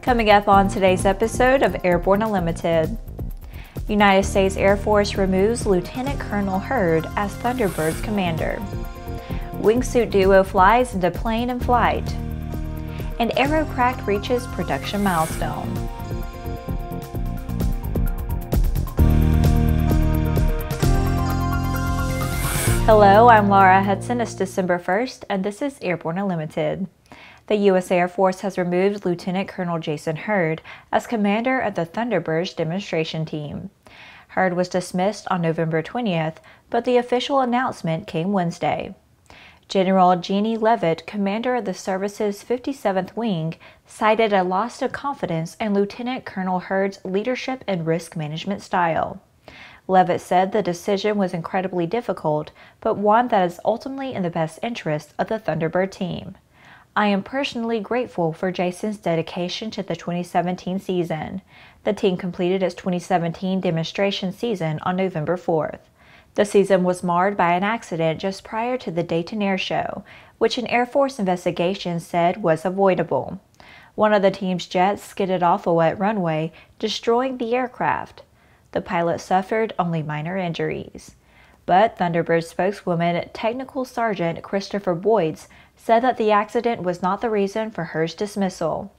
Coming up on today's episode of Airborne Unlimited. United States Air Force removes Lieutenant Colonel Hurd as Thunderbirds commander. Wingsuit duo flies into plane in flight. And Aeroprakt reaches production milestone. Hello, I'm Laura Hudson. It's December 1st, and this is Airborne Unlimited. The U.S. Air Force has removed Lieutenant Colonel Jason Hurd as commander of the Thunderbirds demonstration team. Hurd was dismissed on November 20th, but the official announcement came Wednesday. General Jeannie Leavitt, commander of the service's 57th Wing, cited a loss of confidence in Lieutenant Colonel Hurd's leadership and risk management style. Leavitt said the decision was incredibly difficult, but one that is ultimately in the best interest of the Thunderbird team. I am personally grateful for Jason's dedication to the 2017 season. The team completed its 2017 demonstration season on November 4th. The season was marred by an accident just prior to the Dayton Airshow, which an Air Force investigation said was avoidable. One of the team's jets skidded off a wet runway, destroying the aircraft. The pilot suffered only minor injuries. But Thunderbird spokeswoman Technical Sergeant Christopher Boyds said that the accident was not the reason for Hurd's dismissal.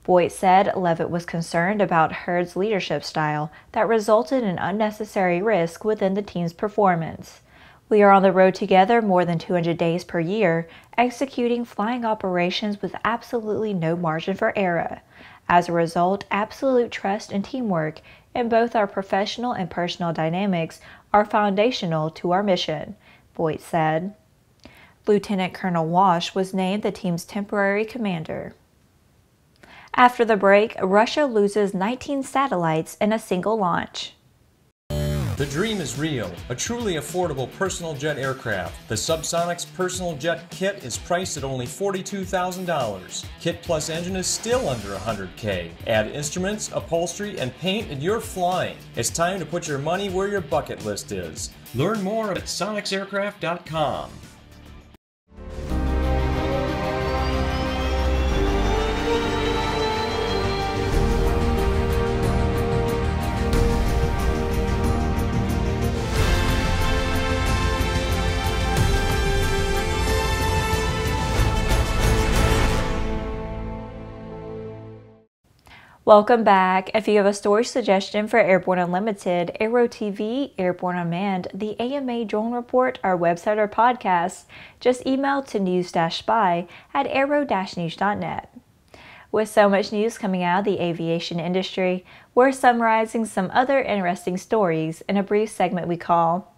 Boyd said Leavitt was concerned about Hurd's leadership style that resulted in unnecessary risk within the team's performance. We are on the road together more than 200 days per year, executing flying operations with absolutely no margin for error. As a result, absolute trust and teamwork in both our professional and personal dynamics are foundational to our mission, Boyd said. Lieutenant Colonel Wash was named the team's temporary commander. After the break, Russia loses 19 satellites in a single launch. The dream is real, a truly affordable personal jet aircraft. The Subsonics Personal Jet Kit is priced at only $42,000. Kit plus engine is still under $100K. Add instruments, upholstery, and paint and you're flying. It's time to put your money where your bucket list is. Learn more at sonicsaircraft.com. Welcome back. If you have a story suggestion for Airborne Unlimited, Aero-TV, Airborne Unmanned, the AMA Drone Report, our website or podcast, just email to news-spy@aero-news.net. With so much news coming out of the aviation industry, we're summarizing some other interesting stories in a brief segment we call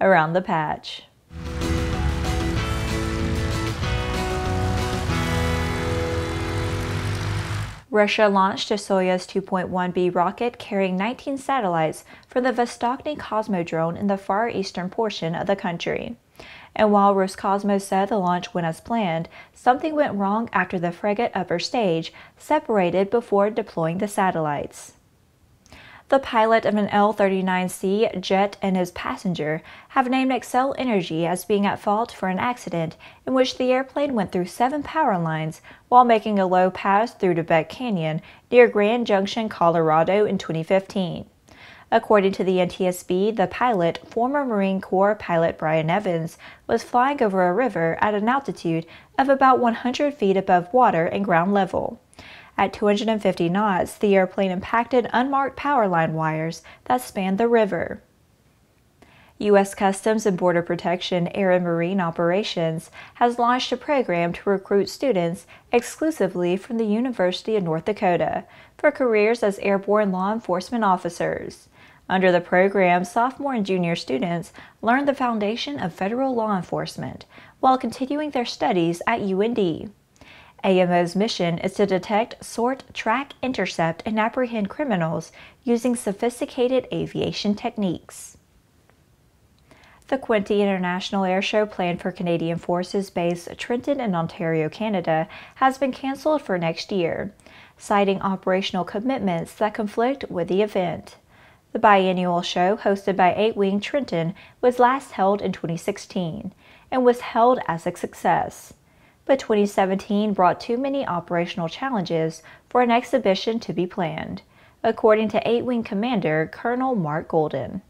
Around the Patch. Russia launched a Soyuz 2.1B rocket carrying 19 satellites from the Vostochny Cosmodrome in the far eastern portion of the country. And while Roscosmos said the launch went as planned, something went wrong after the frigate upper stage separated before deploying the satellites. The pilot of an L-39C jet and his passenger have named Xcel Energy as being at fault for an accident in which the airplane went through 7 power lines while making a low pass through Tibet Canyon near Grand Junction, Colorado in 2015. According to the NTSB, the pilot, former Marine Corps pilot Brian Evans, was flying over a river at an altitude of about 100 feet above water and ground level. At 250 knots, the airplane impacted unmarked power line wires that spanned the river. U.S. Customs and Border Protection Air and Marine Operations has launched a program to recruit students exclusively from the University of North Dakota for careers as airborne law enforcement officers. Under the program, sophomore and junior students learn the foundation of federal law enforcement while continuing their studies at UND. AMO's mission is to detect, sort, track, intercept, and apprehend criminals using sophisticated aviation techniques. The Quinte International Airshow planned for Canadian Forces based Trenton in Ontario, Canada, has been cancelled for next year, citing operational commitments that conflict with the event. The biennial show, hosted by 8-Wing Trenton, was last held in 2016 and was held as a success. but 2017 brought too many operational challenges for an exhibition to be planned, according to 8-Wing Commander Colonel Mark Golden.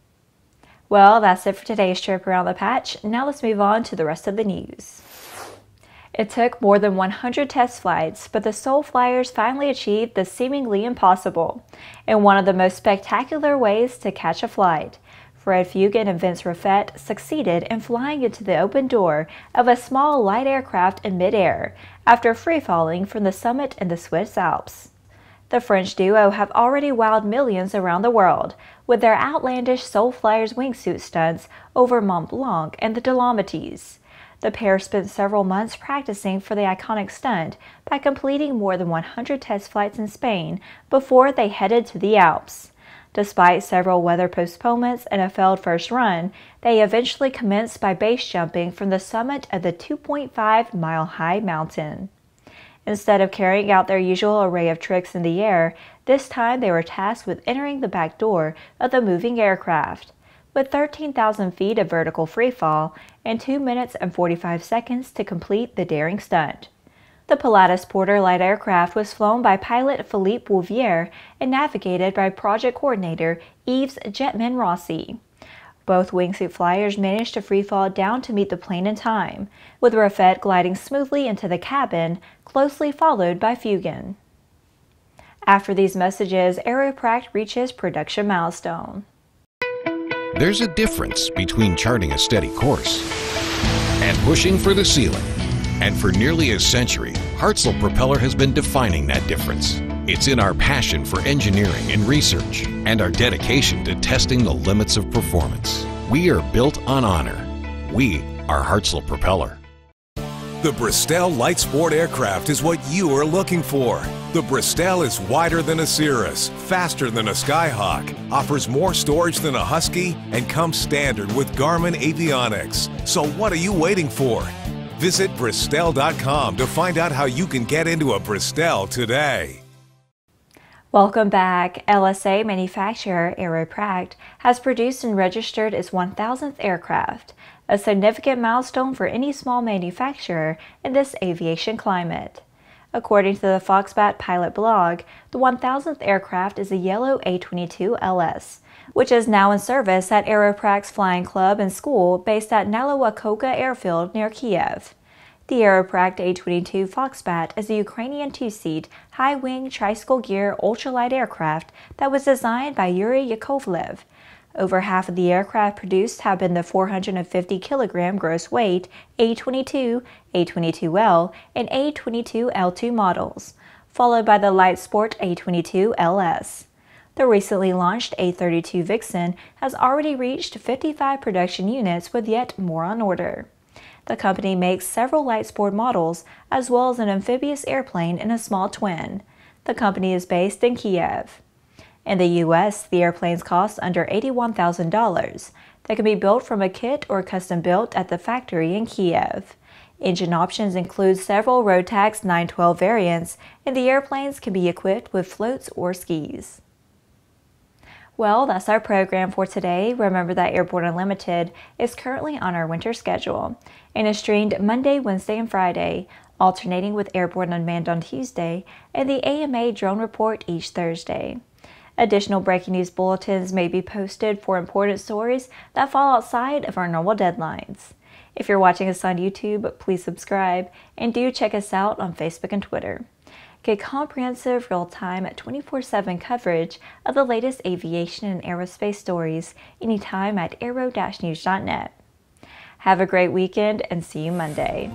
Well, that's it for today's trip around the patch. Now let's move on to the rest of the news. It took more than 100 test flights, but the Soul Flyers finally achieved the seemingly impossible in one of the most spectacular ways to catch a flight. Fugen and Vince Reffet succeeded in flying into the open door of a small light aircraft in midair after free-falling from the summit in the Swiss Alps. The French duo have already wowed millions around the world with their outlandish Soul Flyers wingsuit stunts over Mont Blanc and the Dolomites. The pair spent several months practicing for the iconic stunt by completing more than 100 test flights in Spain before they headed to the Alps. Despite several weather postponements and a failed first run, they eventually commenced by base jumping from the summit of the 2.5-mile-high mountain. Instead of carrying out their usual array of tricks in the air, this time they were tasked with entering the back door of the moving aircraft. With 13,000 feet of vertical freefall and 2 minutes and 45 seconds to complete the daring stunt. The Pilatus Porter light aircraft was flown by pilot Philippe Bouvier and navigated by project coordinator Yves Jetman Rossi. Both wingsuit flyers managed to freefall down to meet the plane in time, with Reffet gliding smoothly into the cabin, closely followed by Fugen. After these messages, Aeroprakt reaches production milestone. There's a difference between charting a steady course and pushing for the ceiling. And for nearly a century, Hartzell Propeller has been defining that difference. It's in our passion for engineering and research and our dedication to testing the limits of performance. We are built on honor. We are Hartzell Propeller. The Bristol Light Sport aircraft is what you are looking for. The Bristol is wider than a Cirrus, faster than a Skyhawk, offers more storage than a Husky, and comes standard with Garmin avionics. So what are you waiting for? Visit Bristol.com to find out how you can get into a Bristol today. Welcome back. LSA manufacturer Aeroprakt has produced and registered its 1,000th aircraft, a significant milestone for any small manufacturer in this aviation climate. According to the Foxbat Pilot blog, the 1,000th aircraft is a yellow A-22 LS, which is now in service at Aeroprakt's flying club and school based at Naliwaikowka Airfield near Kiev. The Aeroprakt A-22 Foxbat is a Ukrainian two-seat, high-wing, tricycle gear ultralight aircraft that was designed by Yuri Yakovlev. Over half of the aircraft produced have been the 450-kilogram gross weight A-22, A-22L, and A-22L2 models, followed by the light sport A-22 LS. The recently launched A-32 Vixen has already reached 55 production units with yet more on order. The company makes several light sport models as well as an amphibious airplane and a small twin. The company is based in Kiev. In the U.S., the airplanes cost under $81,000. They can be built from a kit or custom built at the factory in Kiev. Engine options include several Rotax 912 variants, and the airplanes can be equipped with floats or skis. Well, that's our program for today. Remember that Airborne Unlimited is currently on our winter schedule and is streamed Monday, Wednesday, and Friday, alternating with Airborne Unmanned on Tuesday and the AMA Drone Report each Thursday. Additional breaking news bulletins may be posted for important stories that fall outside of our normal deadlines. If you're watching us on YouTube, please subscribe and do check us out on Facebook and Twitter. Get comprehensive, real-time, 24/7 coverage of the latest aviation and aerospace stories anytime at aero-news.net. Have a great weekend and see you Monday.